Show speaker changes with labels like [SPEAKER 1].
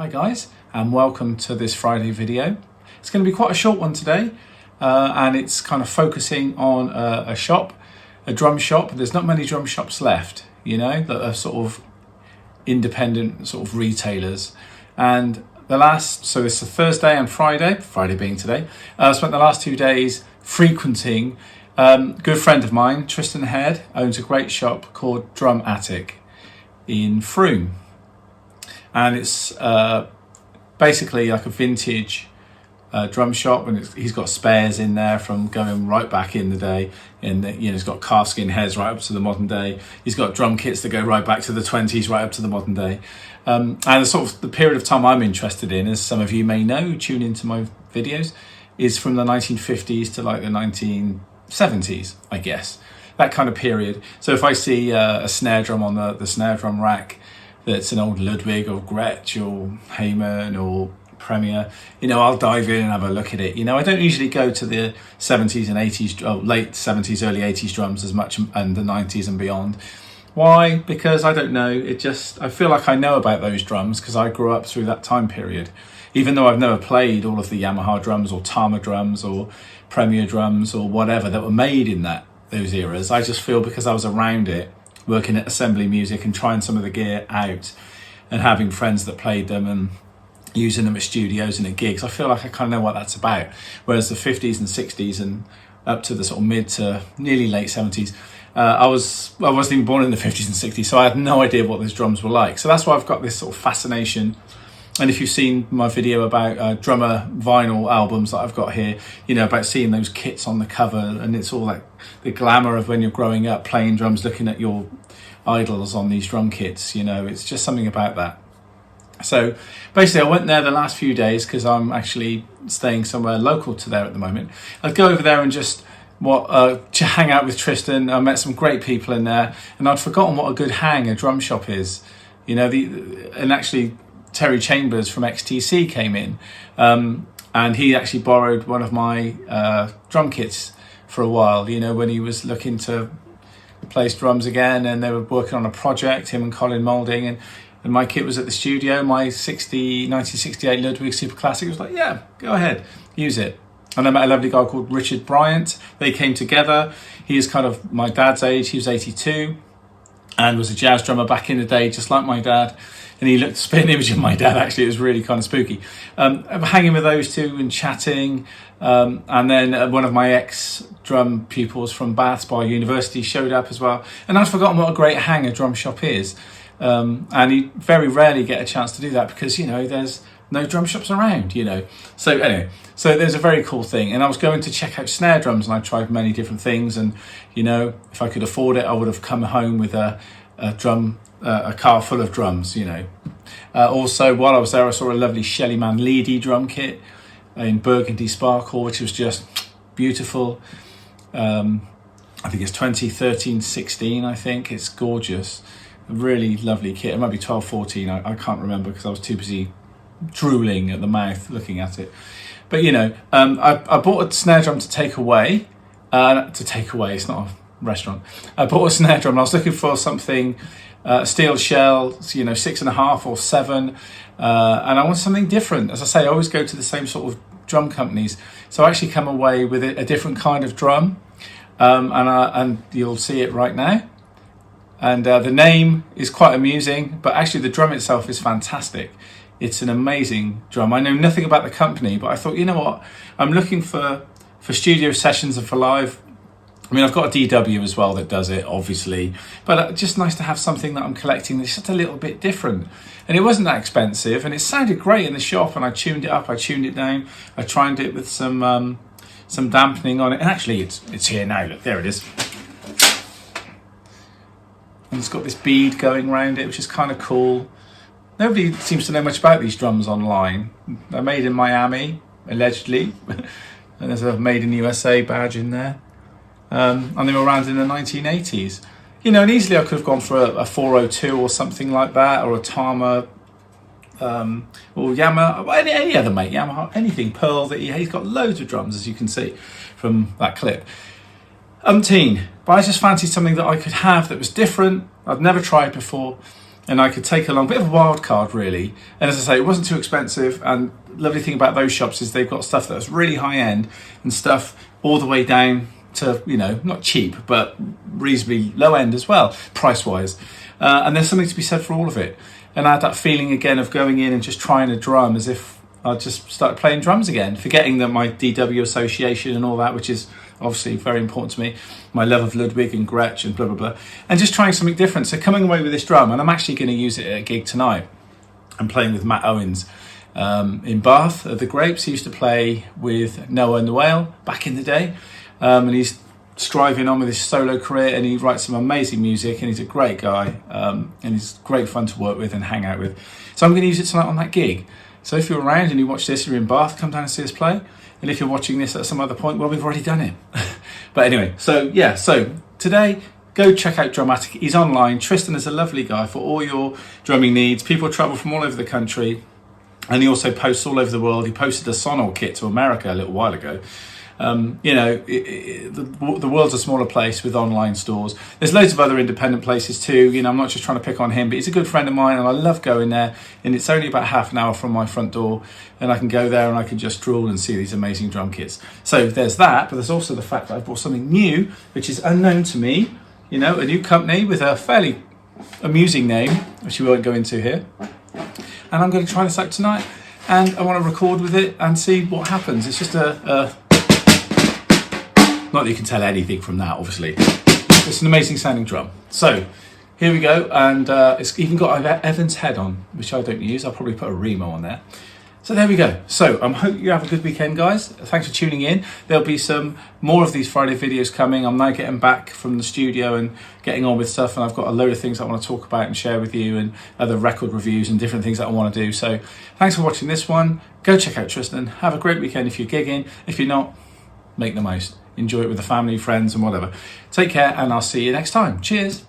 [SPEAKER 1] Hi guys, and welcome to this Friday video. It's going to be quite a short one today, and it's kind of focusing on a drum shop. There's not many drum shops left, you know, that are sort of independent sort of retailers. And so it's a Thursday and Friday being today, I spent the last 2 days frequenting a good friend of mine, Tristan Head, owns a great shop called Drumattic in Frome. And it's basically like a vintage drum shop, and he's got spares in there from going right back in the day. And he's got calfskin heads right up to the modern day. He's got drum kits that go right back to the 20s, right up to the modern day. And the period of time I'm interested in, as some of you may know, tune into my videos, is from the 1950s to like the 1970s, I guess. That kind of period. So if I see a snare drum on the snare drum rack, that's an old Ludwig or Gretsch or Hayman or Premier, I'll dive in and have a look at it. I don't usually go to the 70s and 80s, late 70s, early 80s drums as much, and the 90s and beyond. Why? Because I don't know. I feel like I know about those drums because I grew up through that time period. Even though I've never played all of the Yamaha drums or Tama drums or Premier drums or whatever that were made in those eras, I just feel because I was around it, working at Assembly Music and trying some of the gear out and having friends that played them and using them at studios and at gigs, I feel like I kind of know what that's about. Whereas the 50s and 60s and up to the sort of mid to nearly late 70s, I wasn't even born in the 50s and 60s, so I had no idea what those drums were like. So that's why I've got this sort of fascination. And if you've seen my video about drummer vinyl albums that I've got here, about seeing those kits on the cover, and it's all like the glamour of when you're growing up playing drums, looking at your idols on these drum kits, it's just something about that. So basically I went there the last few days because I'm actually staying somewhere local to there at the moment. I'd go over there and just to hang out with Tristan. I met some great people in there, and I'd forgotten what a good hang a drum shop is. And actually Terry Chambers from XTC came in, and he actually borrowed one of my drum kits for a while, when he was looking to place drums again, and they were working on a project, him and Colin Moulding, and my kit was at the studio, my 1968 Ludwig Super Classic. It was like, yeah, go ahead, use it. And I met a lovely guy called Richard Bryant. They came together. He is kind of my dad's age. He was 82 and was a jazz drummer back in the day, just like my dad. And he looked a spitting image of my dad, actually. It was really kind of spooky. Hanging with those two and chatting. And then one of my ex-drum pupils from Bath Spa University showed up as well. And I'd forgotten what a great hang a drum shop is. And you very rarely get a chance to do that because, there's no drum shops around, So anyway, so there's a very cool thing. And I was going to check out snare drums, and I tried many different things. And, if I could afford it, I would have come home with a car full of drums, Also, while I was there, I saw a lovely Shellyman Leedy drum kit in burgundy sparkle, which was just beautiful. I think it's 2013-16, I think. It's gorgeous. A really lovely kit. It might be 12-14, I can't remember because I was too busy drooling at the mouth looking at it. But, I bought a snare drum to take away. It's not a restaurant. I bought a snare drum and I was looking for something steel shell, 6.5 or 7, and I want something different. As I say, I always go to the same sort of drum companies, so I actually come away with a different kind of drum, and you'll see it right now. And the name is quite amusing, but actually the drum itself is fantastic. It's an amazing drum. I know nothing about the company, but I thought, you know what, I'm looking for studio sessions and for live. I mean, I've got a DW as well that does it, obviously, but just nice to have something that I'm collecting that's just a little bit different. And it wasn't that expensive, and it sounded great in the shop, and I tuned it up, I tuned it down, I tried it with some dampening on it, and actually it's here now, look, there it is. And it's got this bead going around it, which is kind of cool. Nobody seems to know much about these drums online. They're made in Miami, allegedly, and there's a Made in USA badge in there. And they were around in the 1980s. And easily I could have gone for a 402 or something like that, or a Tama, or Yamaha, any other mate, Yamaha, anything, Pearl. He's got loads of drums, as you can see from that clip. But I just fancied something that I could have that was different. I'd never tried before, and I could take along a bit of a wild card really. And as I say, it wasn't too expensive, and the lovely thing about those shops is they've got stuff that's really high end and stuff all the way down to, you know, not cheap but reasonably low end as well, price wise. And there's something to be said for all of it. And I had that feeling again of going in and just trying a drum as if I just started playing drums again, forgetting that my DW association and all that, which is obviously very important to me, my love of Ludwig and Gretsch and blah blah blah, and just trying something different. So coming away with this drum, and I'm actually going to use it at a gig tonight. I'm playing with Matt Owens in Bath at the Grapes. He used to play with Noah and the Whale back in the day, and he's striving on with his solo career, and he writes some amazing music, and he's a great guy, and he's great fun to work with and hang out with. So I'm going to use it tonight on that gig. So if you're around and you watch this, you're in Bath, come down and see us play. And if you're watching this at some other point, well, we've already done it. But anyway, so yeah, so today, go check out Drumattic. He's online. Tristan is a lovely guy for all your drumming needs. People travel from all over the country, and he also posts all over the world. He posted a Sonor kit to America a little while ago. You know, the world's a smaller place with online stores. There's loads of other independent places too. You know, I'm not just trying to pick on him, but he's a good friend of mine, and I love going there. And it's only about half an hour from my front door, and I can go there and I can just drool and see these amazing drum kits. So there's that, but there's also the fact that I bought something new, which is unknown to me. You know, a new company with a fairly amusing name, which we won't go into here. And I'm going to try this out tonight, and I want to record with it and see what happens. It's just not that you can tell anything from that, obviously. It's an amazing sounding drum. So here we go, and it's even got Evan's head on, which I don't use. I'll probably put a Remo on there. So there we go. So I hope you have a good weekend, guys. Thanks for tuning in. There'll be some more of these Friday videos coming. I'm now getting back from the studio and getting on with stuff, and I've got a load of things I want to talk about and share with you, and other record reviews and different things that I want to do. So thanks for watching this one. Go check out Tristan. Have a great weekend if you're gigging. If you're not, make the most. Enjoy it with the family, friends and whatever. Take care, and I'll see you next time. Cheers.